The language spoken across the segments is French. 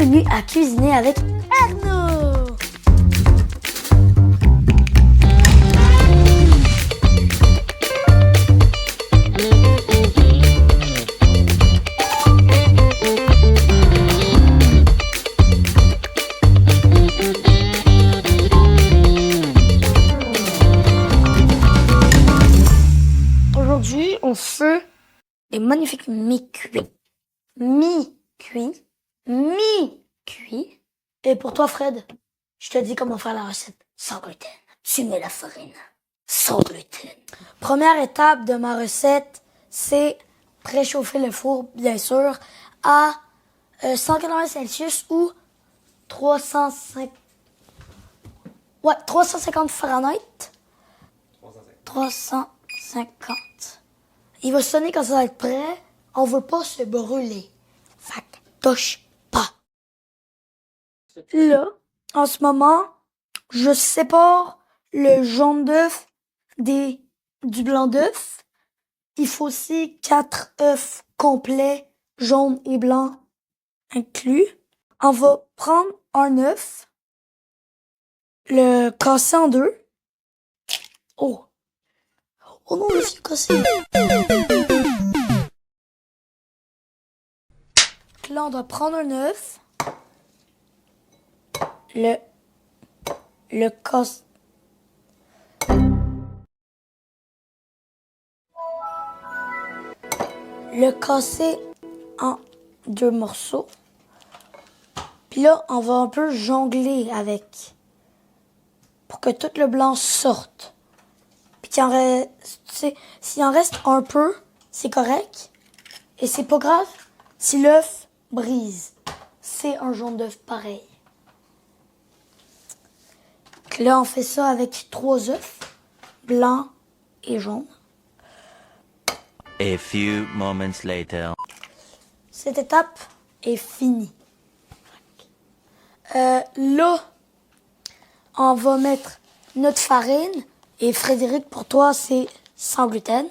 Bienvenue à Cuisiner avec Arnaud. Aujourd'hui, on fait des magnifiques mi-cuits. Mi-cuits. Mi-cuit. Et pour toi, Fred, je te dis comment faire la recette sans gluten. Tu mets la farine sans gluten. Première étape de ma recette, c'est préchauffer le four, bien sûr, à 180 Celsius ou 350 Fahrenheit. 350. Il va sonner quand ça va être prêt. On veut pas se brûler. Fait que touche pas. Là, en ce moment, je sépare le jaune d'œuf du blanc d'œuf. Il faut aussi 4 œufs complets, jaunes et blancs inclus. On va prendre un œuf, le casser en deux. Oh! Oh non, l'œuf est cassé! Là, on doit prendre un œuf, le casse. Le casser en deux morceaux. Puis là, on va un peu jongler avec pour que tout le blanc sorte. Puis qu'il en reste, s'il en reste un peu, c'est correct. Et c'est pas grave si l'œuf brise. C'est un jaune d'œuf pareil. Donc là, on fait ça avec 3 œufs, blancs et jaunes. A few moments later. Cette étape est finie. Là, on va mettre notre farine. Et Frédéric, pour toi, c'est sans gluten.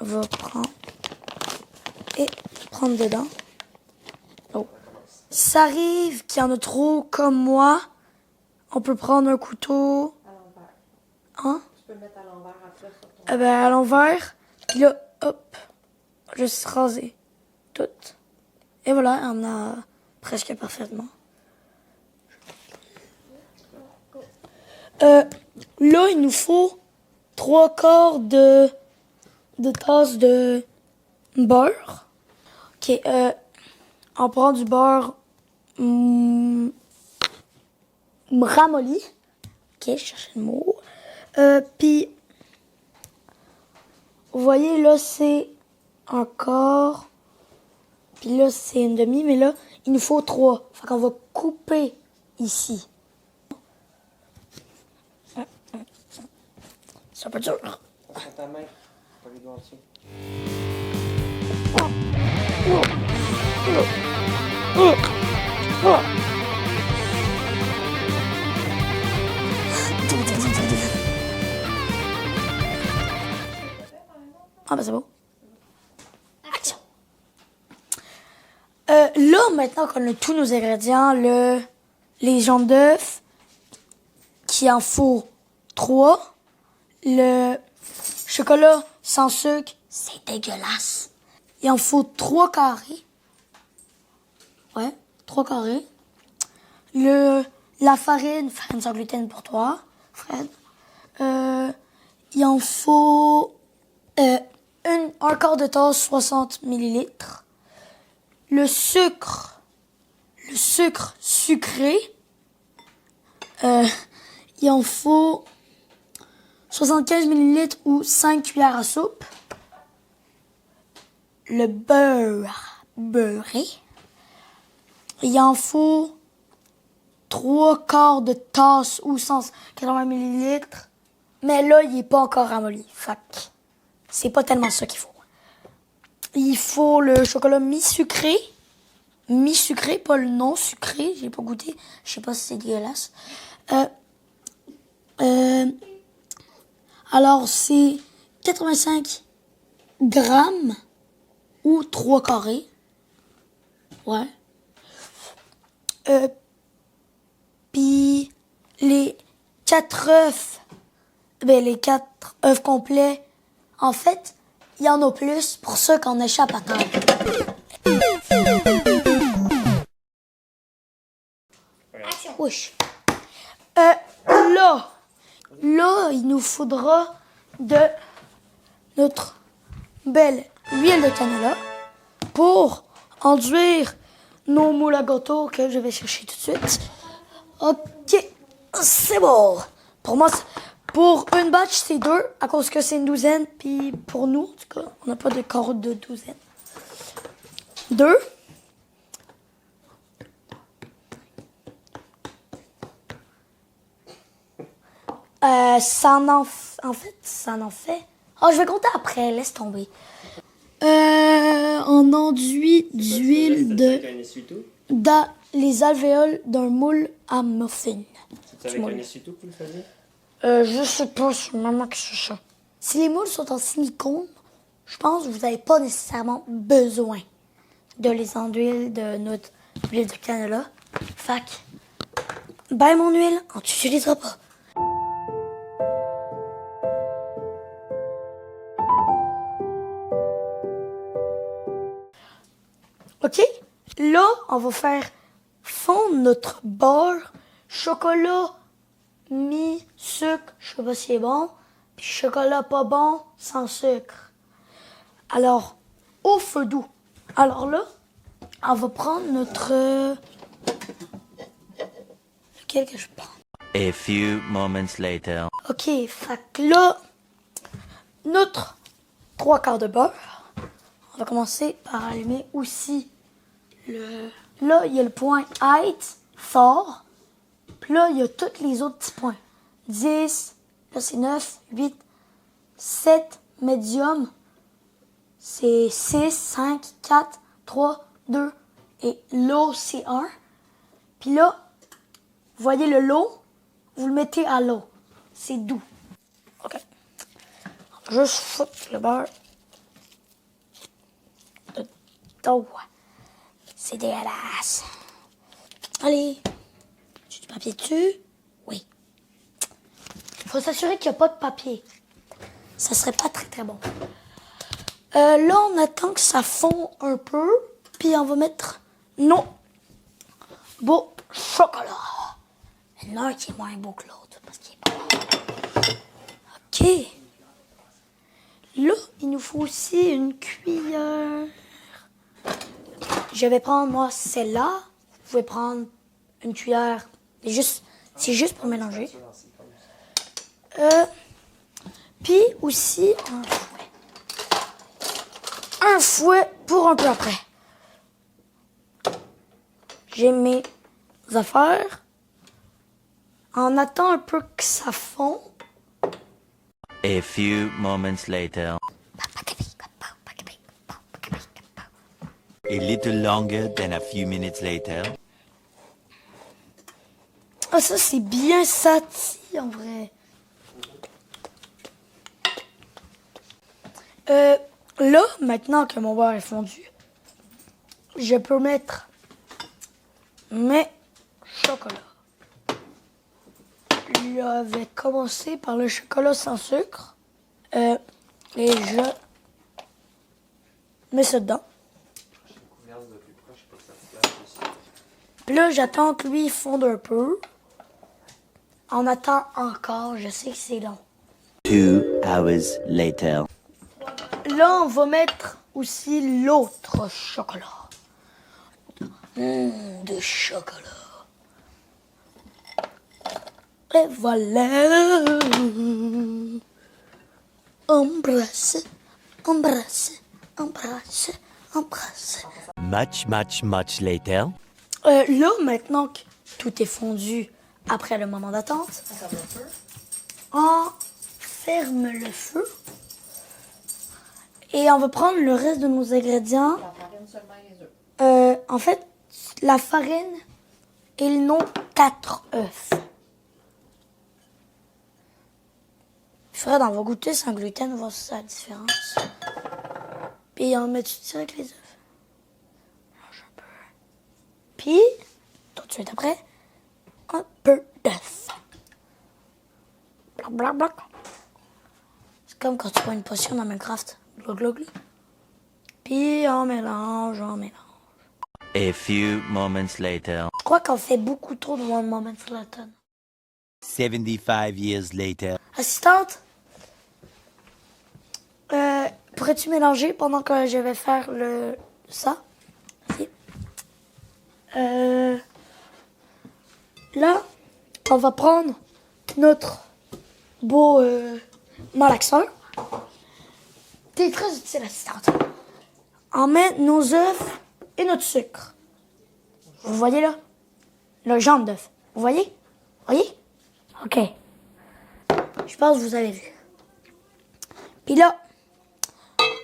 On va prendre et prendre dedans. Oh. Si ça arrive qu'il y en a trop comme moi, on peut prendre un couteau. À l'envers. Hein? Tu peux le mettre à l'envers après sur ton... À l'envers. Puis là, hop, juste raser tout. Et voilà, on a presque parfaitement. Là, il nous faut 3/4 de tasse de beurre. Ok, on prend du beurre ramolli. Ok, je cherche le mot. Puis, vous voyez, là, c'est un quart. Puis là, c'est une demi. Mais là, il nous faut 3. Fait qu'on va couper ici. C'est un peu dur. Prends ta main, pas les doigts dessus. Ah ben c'est beau. Action. Là, maintenant qu'on a tous nos ingrédients, les jaunes d'œuf, qu'il en faut 3. Le chocolat sans sucre, c'est dégueulasse. Il en faut 3 carrés. Ouais, 3 carrés. La farine sans gluten pour toi, Fred. Il en faut un quart de tasse, 60 ml. Le sucre sucré, il en faut 75 ml ou 5 cuillères à soupe. Le beurre beurré, il en faut 3/4 de tasse ou 180 ml. Mais là, il n'est pas encore ramolli. Fait que c'est pas tellement ça qu'il faut. Il faut le chocolat mi-sucré. Mi-sucré, pas le non sucré. J'ai pas goûté. Je sais pas si c'est dégueulasse. Alors, c'est 85 grammes ou 3 carrés. Ouais. Puis les 4 œufs, les 4 œufs complets, en fait, il y en a plus pour ceux qu'on échappe à terre. Action. Wesh. Là, il nous faudra de notre belle huile de canola pour enduire nos moules à gâteau que je vais chercher tout de suite. Ok, c'est bon. Pour moi, pour une batch, c'est 2, à cause que c'est une douzaine. Puis pour nous, en tout cas, on n'a pas de carottes de douzaine. 2. Ça en fait. Oh, je vais compter après, laisse tomber. On enduit d'huile dans les alvéoles d'un moule à muffin. C'est avec un essuie-tout que vous le faisiez? Je sais pas, c'est maman qui fait ça. Si les moules sont en silicone, je pense que vous n'avez pas nécessairement besoin de les enduire de notre huile de canola. Fac, ben mon huile, on t'utilisera pas. OK? Là, on va faire fondre notre beurre, chocolat, mi-sucre, je sais pas si c'est bon, puis chocolat pas bon, sans sucre. Alors, au feu doux. Alors là, on va prendre notre... Lequel que je prends? A few moments later. OK, fait que là, notre 3/4 de beurre. On va commencer par allumer aussi le... Là, il y a le point height, fort. Puis là, il y a tous les autres petits points. 10, là c'est 9, 8, 7, médium. C'est 6, 5, 4, 3, 2 et low, c'est 1. Puis là, vous voyez le low, vous le mettez à low. C'est doux. OK. Juste foutre le beurre. Oh, c'est dégueulasse. Allez. Tu du papier dessus? Oui. Il faut s'assurer qu'il n'y a pas de papier. Ça serait pas très très bon. Là, on attend que ça fond un peu. Puis on va mettre nos beau chocolat. Il y en a un qui est moins beau que l'autre parce qu'il est pas bon. OK. Là, il nous faut aussi une cuillère. Je vais prendre, moi, celle-là. Vous pouvez prendre une cuillère. C'est juste pour mélanger. Puis aussi un fouet. Un fouet pour un peu après. J'ai mes affaires. On attend un peu que ça fond. A few moments later. A little longer than a few minutes later. Ah, ça, c'est bien sati, en vrai. Là, maintenant que mon beurre est fondu, je peux mettre mes chocolats. Je vais commencer par le chocolat sans sucre. Et je mets ça dedans. Puis là, j'attends que lui fonde un peu. On attend encore, je sais que c'est long. 2 hours later. Là, on va mettre aussi l'autre chocolat. De chocolat. Et voilà. Embrasse, embrasse, embrasse, embrasse. Much later. Là, maintenant que tout est fondu après le moment d'attente, on ferme le feu. Et on va prendre le reste de nos ingrédients. La farine seulement les œufs. En fait, la farine et nos 4 œufs. Fred, on va goûter sans gluten, voir si c'est la différence. Puis on met direct les œufs. Mélange un peu. Puis, toi, de suite après, un peu d'œuf. Blac, blac, blac. C'est comme quand tu bois une potion dans Minecraft. Glou, glou, glou. Puis on mélange, on mélange. A few moments later. Je crois qu'on fait beaucoup trop de One Moment Later. 75 years later. Assistante, pourrais-tu mélanger pendant que je vais faire ça? Merci. Là, on va prendre notre beau malaxeur. T'es très utile, assistante. On met nos œufs et notre sucre. Vous voyez là? Le jaune d'œuf. Vous voyez? Voyez? OK. Je pense que vous avez vu. Puis là,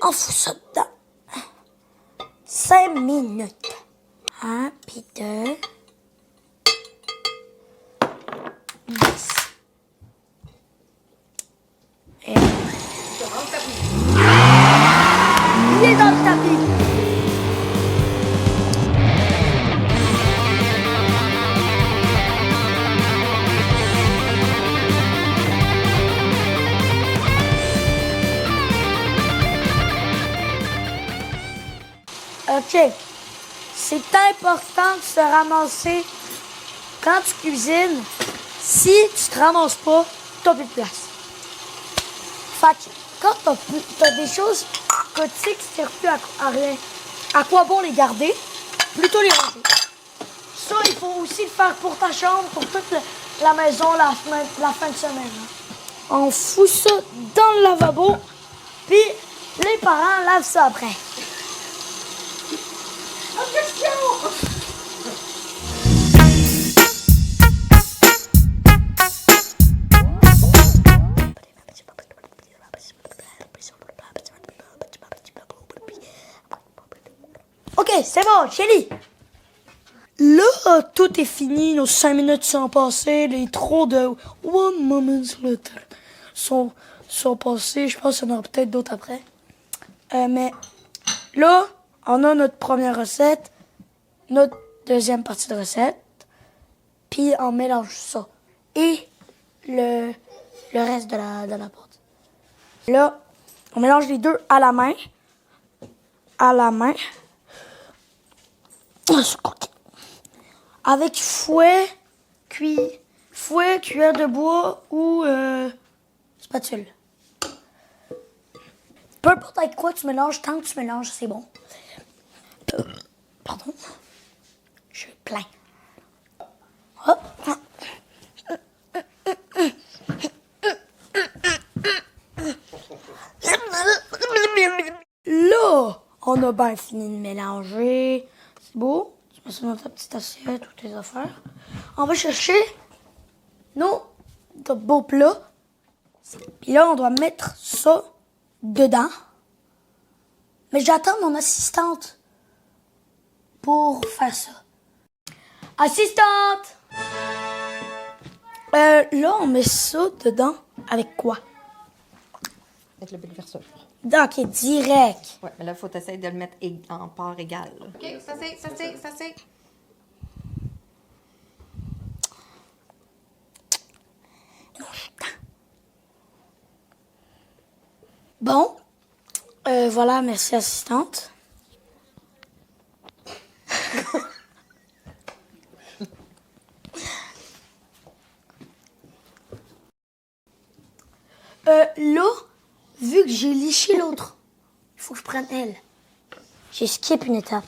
on fout ça dedans. 5 minutes. 1, puis 2. 10. Et... Il est dans le tapis. OK. C'est important de se ramasser quand tu cuisines. Si tu te ramasses pas, t'as plus de place. Fait que quand t'as des choses que tu sais qui ne servent plus à rien, à quoi bon les garder? Plutôt les ranger. Ça, il faut aussi le faire pour ta chambre, pour toute la maison, la fin de semaine. On fout ça dans le lavabo, puis les parents lavent ça après. OK, c'est bon, Chélie. Là, tout est fini. Nos 5 minutes sont passées. Les trop de One Moment Later sont passés. Je pense qu'il y en aura peut-être d'autres après. Mais là, on a notre première recette, notre deuxième partie de recette, puis on mélange ça et le reste de la pâte. Là, on mélange les deux à la main. Avec fouet, cuillère de bois ou spatule. Peu importe avec quoi tu mélanges, tant que tu mélanges, c'est bon. Pardon. Je suis plein. Hop. Là, on a bien fini de mélanger. C'est beau. Tu mets ça dans ta petite assiette ou tes affaires. On va chercher nos beaux plats. Puis là, on doit mettre ça dedans. Mais j'attends mon assistante pour faire ça. Assistante! Là, on met ça dedans avec quoi? Avec le bouleverseur. OK, direct. Ouais, mais là, il faut essayer de le mettre en part égale. Là. OK, ça c'est. Bon. Voilà, merci assistante. Là, vu que j'ai liché l'autre, il faut que je prenne elle. J'ai skip une étape.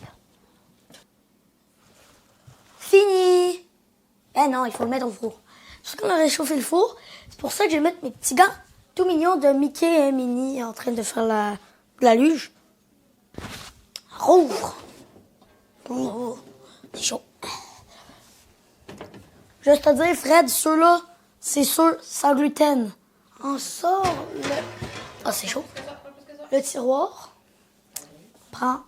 Fini! Eh non, il faut le mettre au four. Parce qu'on a réchauffé le four, c'est pour ça que je vais mettre mes petits gants tout mignons de Mickey et Minnie en train de faire de la luge. Rouvre! Oh, c'est chaud. Juste à dire, Fred, ceux-là, c'est sûr, sans gluten. On sort le... Ah, c'est chaud. Le tiroir. Prends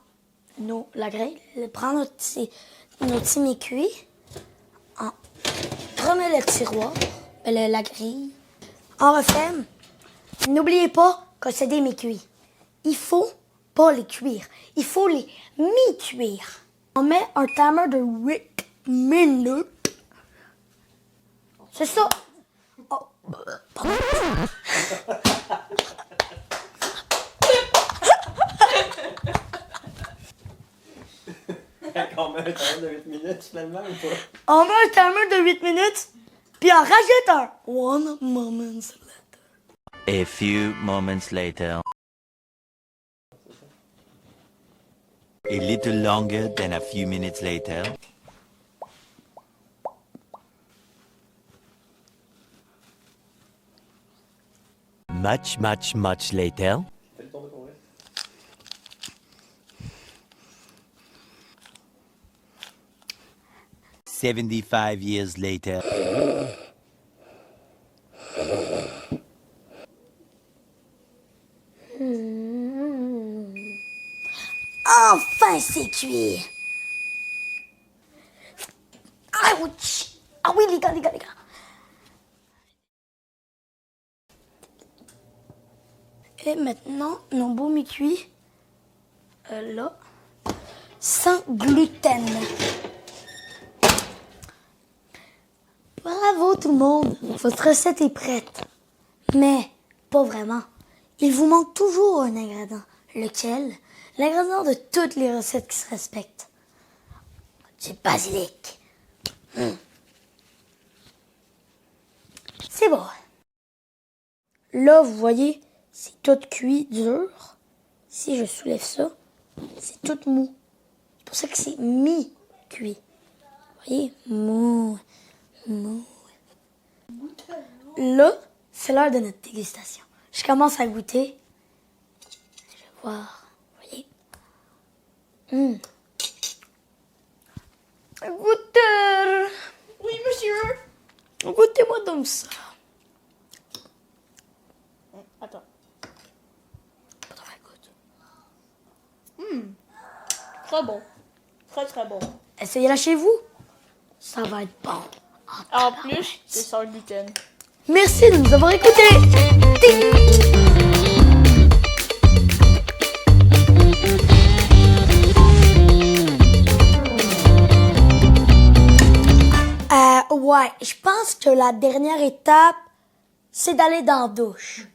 la grille. Prends notre petit mi-cuit. On remet le tiroir. La grille. On referme. N'oubliez pas que c'est des mi-cuits. Il faut pas les cuire. Il faut les mi-cuire. On met un timer de 8 minutes. C'est ça. Oh, pardon. On met un temps de 8 minutes finalement ou pas? On met un timer de 8 minutes, puis on rajoute un one moment later. A few moments later. A little longer than a few minutes later. Much later. Fais le tour de ton lait. $75 years later. Enfin, c'est cuit. Ouch. Ah oui, les gars. Et maintenant, nos beaux mi-cuits, là, sans gluten. Bravo tout le monde, votre recette est prête. Mais, pas vraiment. Il vous manque toujours un ingrédient. Lequel? L'ingrédient de toutes les recettes qui se respectent. Du basilic. C'est bon. Là, vous voyez, c'est tout cuit dur. Si je soulève ça, c'est tout mou. C'est pour ça que c'est mi-cuit. Vous voyez? Mou. Là, c'est l'heure de notre dégustation. Je commence à goûter. Je vais voir. Vous voyez? Goûteur! Oui, monsieur. Goûtez-moi donc ça. Attends. Attends, écoute. Très bon. Très bon. Essayez-la chez vous. Ça va être bon. En plus, c'est sans gluten. Merci de nous avoir écoutés. Ouais, je pense que la dernière étape, c'est d'aller dans la douche.